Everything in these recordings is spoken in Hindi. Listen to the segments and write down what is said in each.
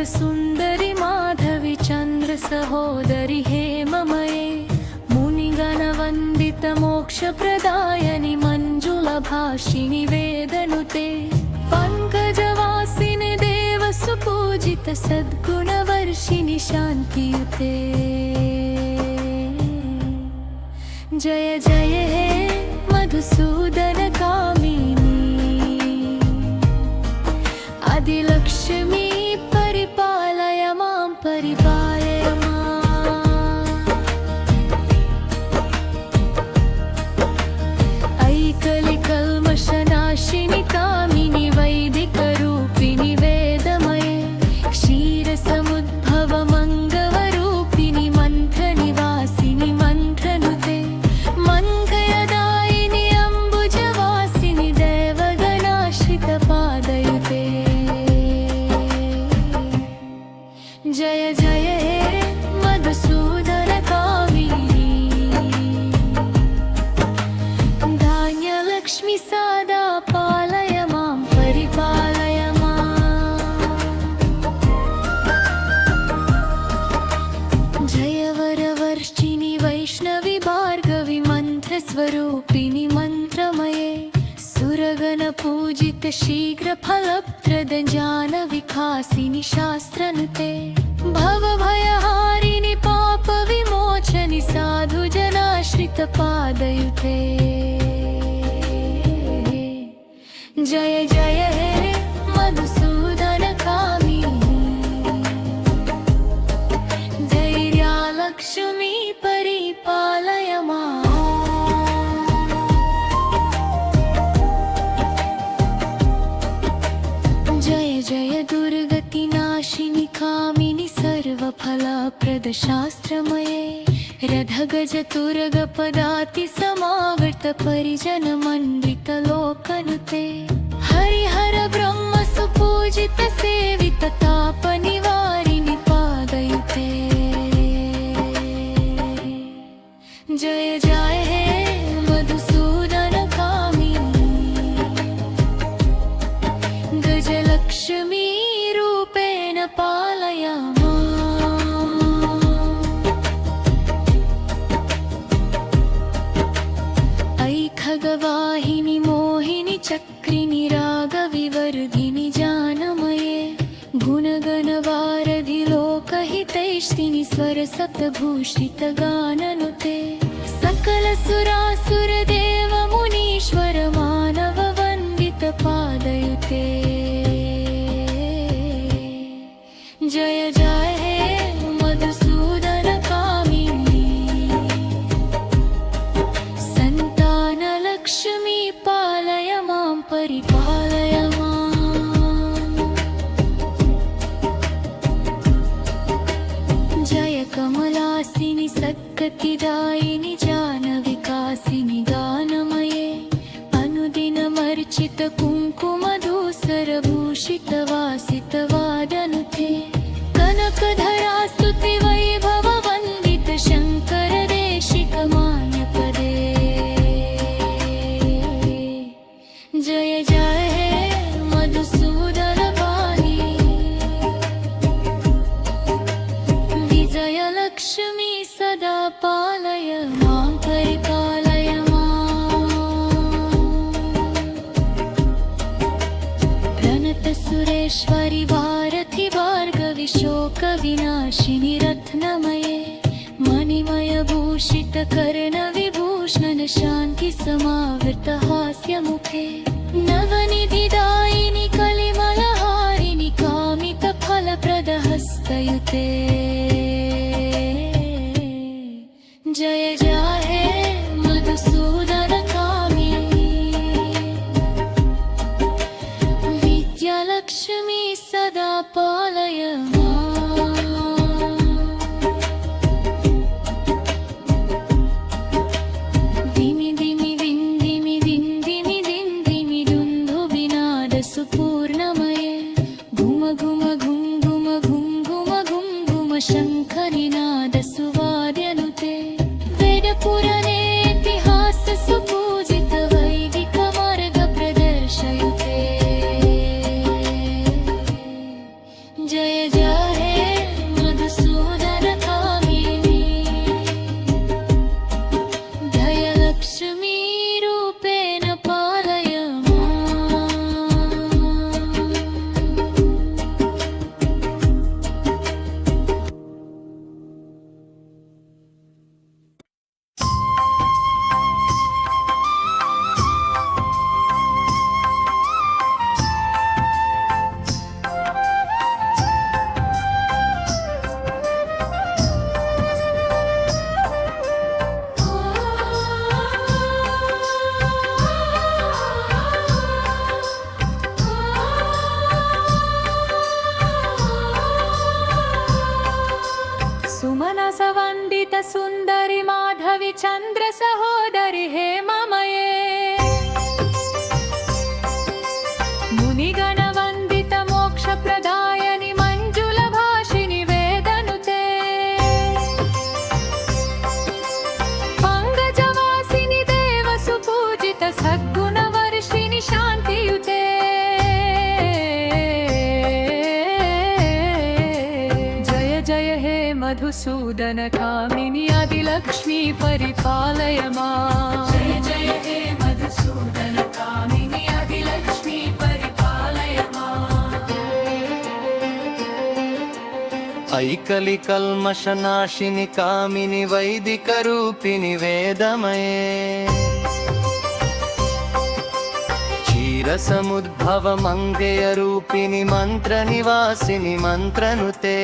सुन्दरि माधवी चन्द्र सहोदरि हेममये मुनिगणवन्दित मोक्षप्रदायनि मञ्जुलभाषिणि वेदनुते पङ्कजवासिनि देवसुपूजित सद्गुणवर्षिणि शान्तियुते। जय जय हे मधुसूदन कामिनी आदिलक्ष्मी परिपालय मां परिपालय ऐकलिकल्मषनाशिनि कामिनि वैदिकरूपिणि वेदमये क्षीरसमुद्भवमङ्गवरूपिणि मन्त्रनिवासिनि मन्त्रनुते मङ्गलदायिनि अम्बुजवासिनि देवगणाश्रितपादयुते। जय जय हे मधुसूदन कामिनी धान्यलक्ष्मी सदा पालय मां परिपालय जय वरवर्षिणि वैष्णवी भार्गवी मन्त्रस्वरूपिणि मन्त्रमये सुरगणपूजित शीघ्रफलप्रद ज्ञानविकासिनि शास्त्रनुते भवभयहारिणि पापविमोचनि साधुजनाश्रितपादयुते। जय जय हे मधुसूदन कामिनी धैर्यलक्ष्मी परिपालय मां। जय जय दुर्गतिनाशिनि कामिनि सर्वफलप्रद शास्त्रमये रथगजतुरगपदाति समावर्त परिजनमण्डित लोकनुते हरिहर ब्रह्म सुपूजित सेवित तापनिवारिणि पादयुते। जय जय हे मधुसूदन कामिनी गजलक्ष्मी रूपेण पालय खगवाहिनि मोहिनि चक्रिनि रागविवर्धिनि जानमये गुणगणवारधि लोकहितैष्टिनि स्वरसप्तभूषित गाननुते सकल सुरासुर देव मुनीश्वर मानव वन्दित पादयुते। जय जय हे मधुसूदन कामिनी लक्ष्मी पालय मां परिपालय जय कमलासिनि सद्गतिदायिनि जानविकासिनि गानमये अनुदिनमर्चित कुङ्कुमधूसरभूषित वासित वादनुते कनकधरा स्तुति वैभव वन्दित शङ्कर देशिक मान्यपदे। जय जय हे मधुसूदन कामिनी विजयलक्ष्मी सदा पालय मां परिपालय प्रणतसुरेश्वरि भारति भार्गवि शोकविनाशिनि रत्नमये मणिमयभूषित कर्णविभूषण शान्ति समावृत हास्यमुखे नवनिधिदायिनि कलिमलहारिणि कामितफलप्रदहस्तयुते। जय जय हे मधुसूदन कामिनी विद्यालक्ष्मी सदा पालय पूर्णमये घुम घुम घुम घुम घुम घुम घुम घुम शङ्खनिनाद सुवाद्यनुते वेदपुराणेतिहास सुपूजित वैदिक मार्ग प्रदर्शयुते। जय जय सुन्दरि माधवि चन्द्र सहोदरि हेममये मुनिगणवन्दित मोक्षप्रदायनि मञ्जुलभाषिनि वेदनुते पङ्कजवासिनि देवसुपूजित सद्गुणवर्षिणि शान्तियुते जय जय हे मधुसूदन कामिनि आदिलक्ष्मी परिपालय माम् जय जय हे मधुसूदन कामिनि आदिलक्ष्मी परिपालय माम् ऐकलि कल्मषनाशिनि कामिनि वैदिकरूपिणि वेदमये क्षीरसमुद्भव मङ्गेयरूपिणि मन्त्रनिवासिनि मन्त्रनुते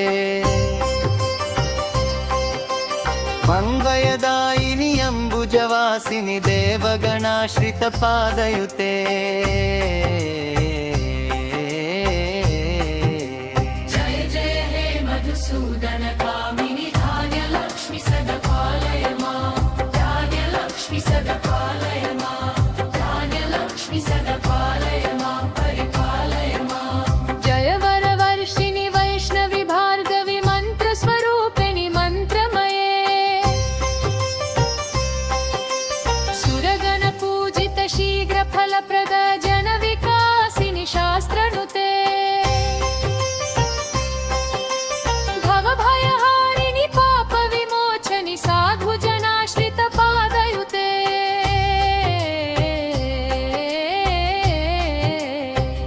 मङ्गयदायिनि अम्बुजवासिनि देवगणाश्रितपादयुते जय जय हे मधुसूदन कामिनि धान्यलक्ष्मि सदपालय माम् धान्यलक्ष्मि सदपालय माम् धान्यलक्ष्मि सदपालय माम् परिपालय माम् जय वरवर्षिणि वैष्णवि भार्गवि मन्त्रस्वरूपिणि मन्त्रमये सुरगणपूजित शीघ्रफलप्रद जनविकासिनि शास्त्रनुते भवभयहारिणि पापविमोचनि साधुजनाश्रितपादयुते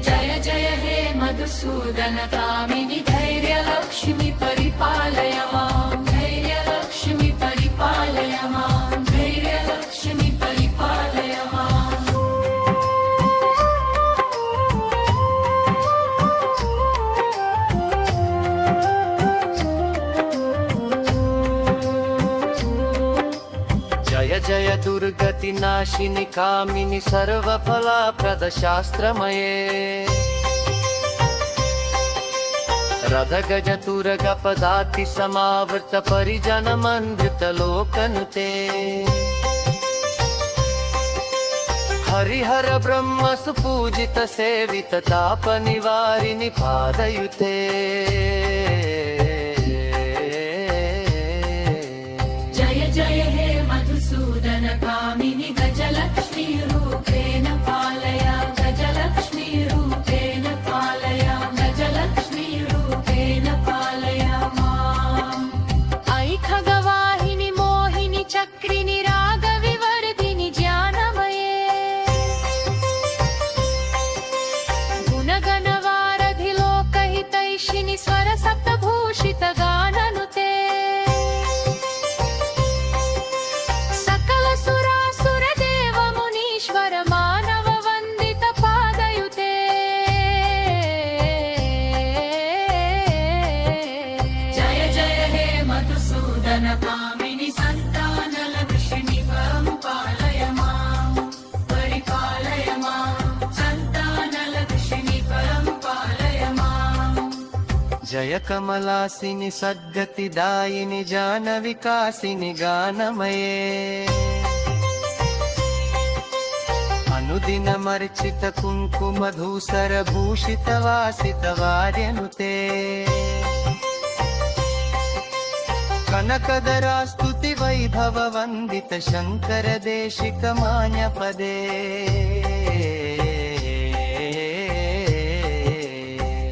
जय जय हे मधुसूदन कामिनि धैर्यलक्ष्मि परिपालय माम् धैर्यलक्ष्मि परिपालय माम् धैर्यलक्ष्मि परिपालय माम् जय जय दुर्गतिनाशिनि कामिनि सर्वफलाप्रद शास्त्रमये रथगजतुरगपदाति समावृत परिजनमन्वितलोकनुते हरिहर ब्रह्म सुपूजित सेवित तापनिवारिणि पादयुते जय जय हे मधुसूदन कामिनि गजलक्ष्मी रूपेण पालय गजलक्ष्मी रूपेण पालय गजलक्ष्मी रूपेण पालय माम् ऐ खगवाहिनि मोहिनि चक्रिणि रागविवर्धिनि ज्ञानमये गुणगणवारधि लोकहितैषिणि स्वरसप्तभूषित गाननुते सकल सुरासुर देव मुनीश्वर मानव वन्दित पादयुते जय जय हे मधुसूदन कामिनि सन्तानलक्ष्मि परिपालय माम् परिपालय माम् सन्तानलक्ष्मि परिपालय माम् जय कमलासिनि सद्गतिदायिनि जानविकासिनि गानमये अनुदिनमर्चित कुङ्कुमधूसर भूषित वासित वार्यनुते कनकदरास्तुति वैभव वन्दित शङ्कर देशिक मान्यपदे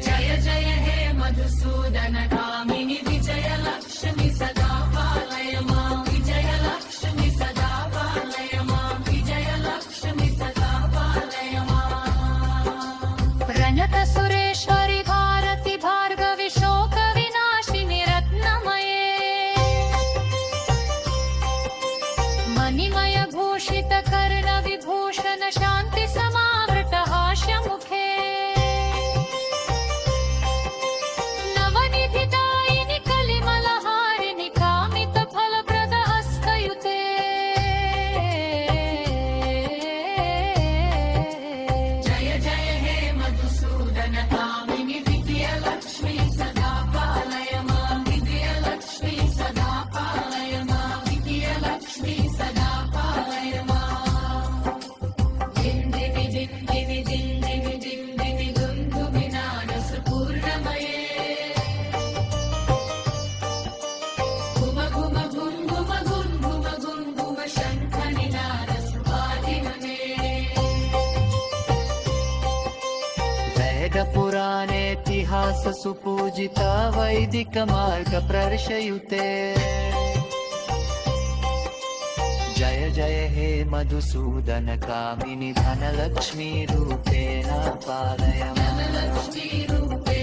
जय जय हे मधुसूदन कामिनि विजयलक्ष्मि सदा पालय माम् विजयलक्ष्मि सदा पालय माम् विजयलक्ष्मि सदा पालय माम् प्रणत सुरेश्वरि भारति भार्गवि शोक विनाशिनि रत्नमये मणिमय भूषित कर्ण विभूषण దిందిని దిందిని దిందిని దుందుమినాద సుపూర్ణమయే ఘుమ ఘుమ ఘుం ఘుమ ఘుం ఘుమ ఘుం ఘుమ శంఖనినాద సువాదిమనే వేద పురాణేతిహాಸ ಸುಪೂಜಿತ ವೈದಿಕ ಮಾರ್ಗ ಪ್ರರ್ಶಯುತೆ जय जय हे मधुसूदन कामिनि धनलक्ष्मी रूपेण पालय मां। ధనలక్ష్మీ రూపే